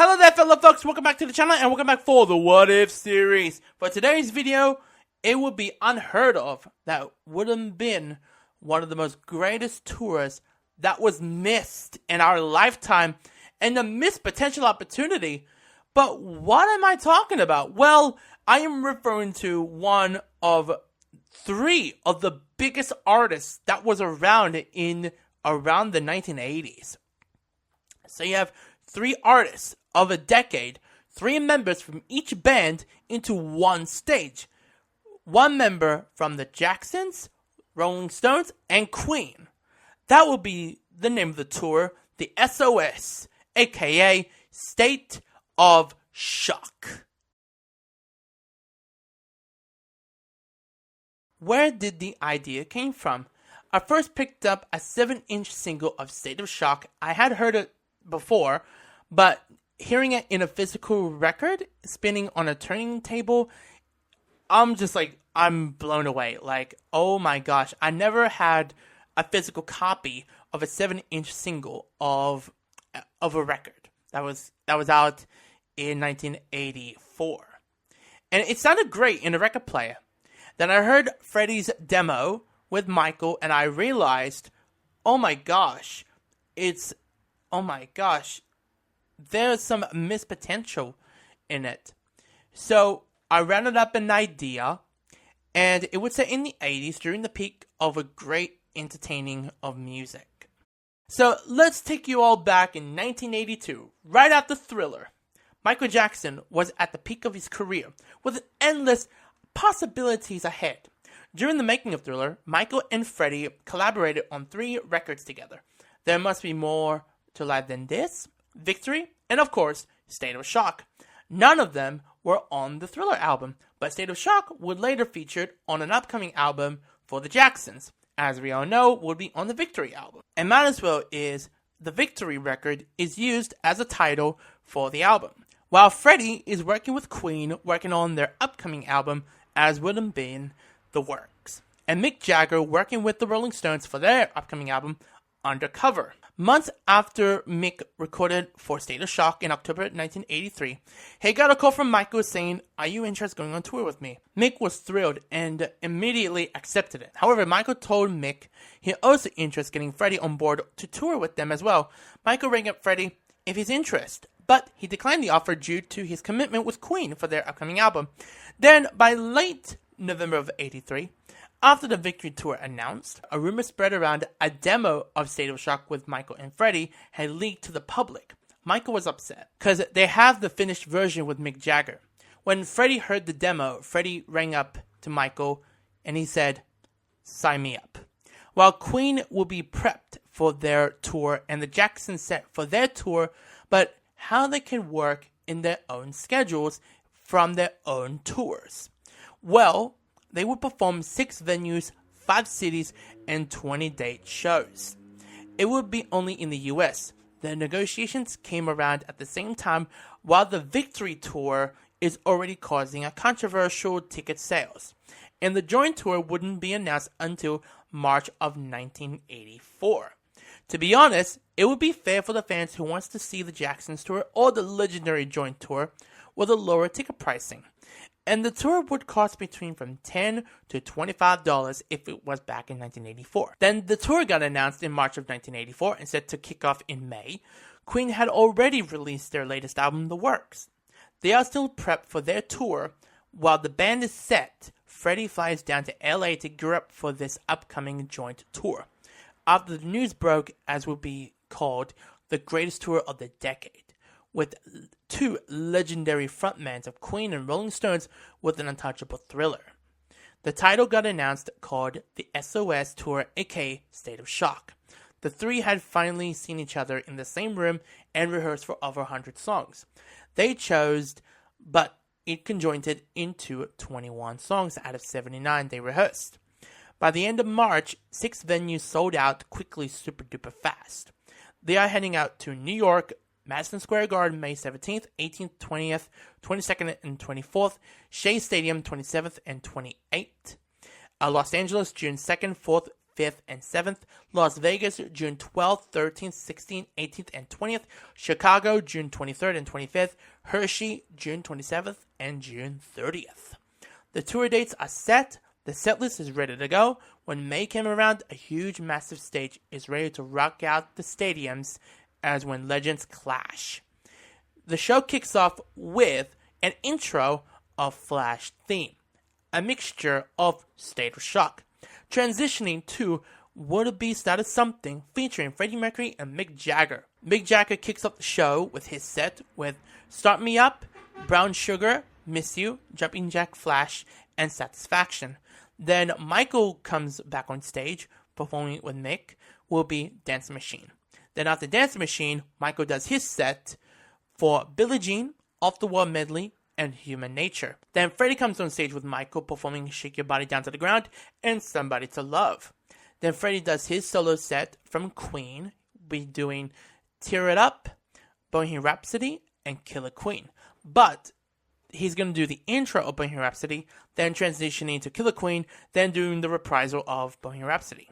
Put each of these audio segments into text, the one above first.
Hello there, fellow folks. Welcome back to the channel and welcome back for the What If series. For today's video, it would be unheard of that would have been one of the most greatest tours that was missed in our lifetime and a missed potential opportunity. But what am I talking about? Well, I am referring to one of three of the biggest artists that was around in around the 1980s. So you have three artists of a decade, three members from each band into one stage. One member from the Jacksons, Rolling Stones, and Queen. That will be the name of the tour, the SOS, aka State of Shock. Where did the idea came from? I first picked up a 7-inch single of State of Shock. I had heard it before, but hearing it in a physical record, spinning on a turntable, I'm blown away. Like, oh my gosh, I never had a physical copy of a 7-inch single of a record that was out in 1984. And it sounded great in a record player. Then I heard Freddie's demo with Michael, and I realized, oh my gosh, there's some missed potential in it. So I rounded up an idea, and it was set in the 80s during the peak of a great entertaining of music. So let's take you all back in 1982, right after Thriller. Michael Jackson was at the peak of his career, with endless possibilities ahead. During the making of Thriller, Michael and Freddie collaborated on 3 records together. There Must Be More to Life Than This, Victory, and of course, State of Shock. None of them were on the Thriller album, but State of Shock would later feature on an upcoming album for the Jacksons, as we all know, would be on the Victory album. And might as well is the Victory record is used as a title for the album, while Freddie is working with Queen, working on their upcoming album, as would have been The Works, and Mick Jagger working with the Rolling Stones for their upcoming album, Undercover. Months after Mick recorded for State of Shock in October 1983, he got a call from Michael saying, "Are you interested in going on tour with me?" Mick was thrilled and immediately accepted it. However, Michael told Mick he also interested in getting Freddie on board to tour with them as well. Michael rang up Freddie if he's interested, but he declined the offer due to his commitment with Queen for their upcoming album. Then, by late November of 83, after the Victory Tour announced, a rumor spread around a demo of State of Shock with Michael and Freddie had leaked to the public. Michael was upset, because they have the finished version with Mick Jagger. When Freddie heard the demo, Freddie rang up to Michael and he said, "Sign me up." While Queen will be prepped for their tour and the Jacksons set for their tour, but how they can work in their own schedules from their own tours. Well, they would perform 6 venues, 5 cities, and 20 date shows. It would be only in the US. The negotiations came around at the same time, while the Victory Tour is already causing a controversial ticket sales. And the joint tour wouldn't be announced until March of 1984. To be honest, it would be fair for the fans who wants to see the Jacksons tour or the legendary joint tour with a lower ticket pricing. And the tour would cost between from $10 to $25 if it was back in 1984. Then the tour got announced in March of 1984 and set to kick off in May. Queen had already released their latest album, The Works. They are still prepped for their tour. While the band is set, Freddie flies down to LA to gear up for this upcoming joint tour. After the news broke, as will be called, the greatest tour of the decade, with 2 legendary frontmans of Queen and Rolling Stones with an untouchable Thriller. The title got announced called the SOS Tour, aka State of Shock. The 3 had finally seen each other in the same room and rehearsed for over 100 songs. They chose, but it conjoined into 21 songs out of 79 they rehearsed. By the end of March, 6 venues sold out quickly, super duper fast. They are heading out to New York, Madison Square Garden, May 17th, 18th, 20th, 22nd, and 24th. Shea Stadium, 27th and 28th. Los Angeles, June 2nd, 4th, 5th, and 7th. Las Vegas, June 12th, 13th, 16th, 18th, and 20th. Chicago, June 23rd and 25th. Hershey, June 27th and June 30th. The tour dates are set. The set list is ready to go. When May came around, a huge, massive stage is ready to rock out the stadiums as when legends clash. The show kicks off with an intro of Flash theme, a mixture of State of Shock, transitioning to Would It Be Started Something featuring Freddie Mercury and Mick Jagger. Mick Jagger kicks off the show with his set with Start Me Up, Brown Sugar, Miss You, Jumping Jack Flash, and Satisfaction. Then Michael comes back on stage, performing with Mick, will be Dance Machine. Then after Dance Machine, Michael does his set for Billie Jean, Off the Wall Medley, and Human Nature. Then Freddie comes on stage with Michael, performing Shake Your Body Down to the Ground and Somebody to Love. Then Freddie does his solo set from Queen, be doing Tear It Up, Bohemian Rhapsody, and Killer Queen. But he's going to do the intro of Bohemian Rhapsody, then transitioning to Killer Queen, then doing the reprisal of Bohemian Rhapsody.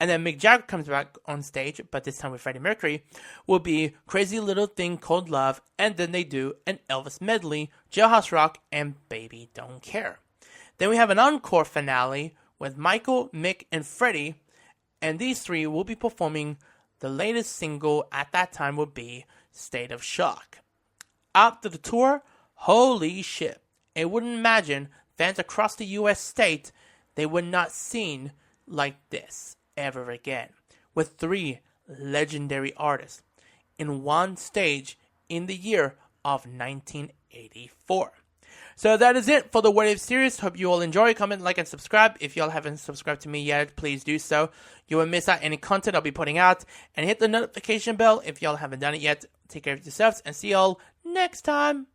And then Mick Jagger comes back on stage, but this time with Freddie Mercury, will be Crazy Little Thing Called Love, and then they do an Elvis medley, Jailhouse Rock, and Baby Don't Care. Then we have an encore finale with Michael, Mick, and Freddie, and these three will be performing the latest single at that time would be State of Shock. After the tour, holy shit, I wouldn't imagine fans across the US state, they were not seen like this ever again, with three legendary artists in one stage in the year of 1984. So that is it for the What If series. Hope you all enjoy. Comment, like, and subscribe. If y'all haven't subscribed to me yet, please do so. You won't miss out any content I'll be putting out. And hit the notification bell if y'all haven't done it yet. Take care of yourselves and see y'all next time.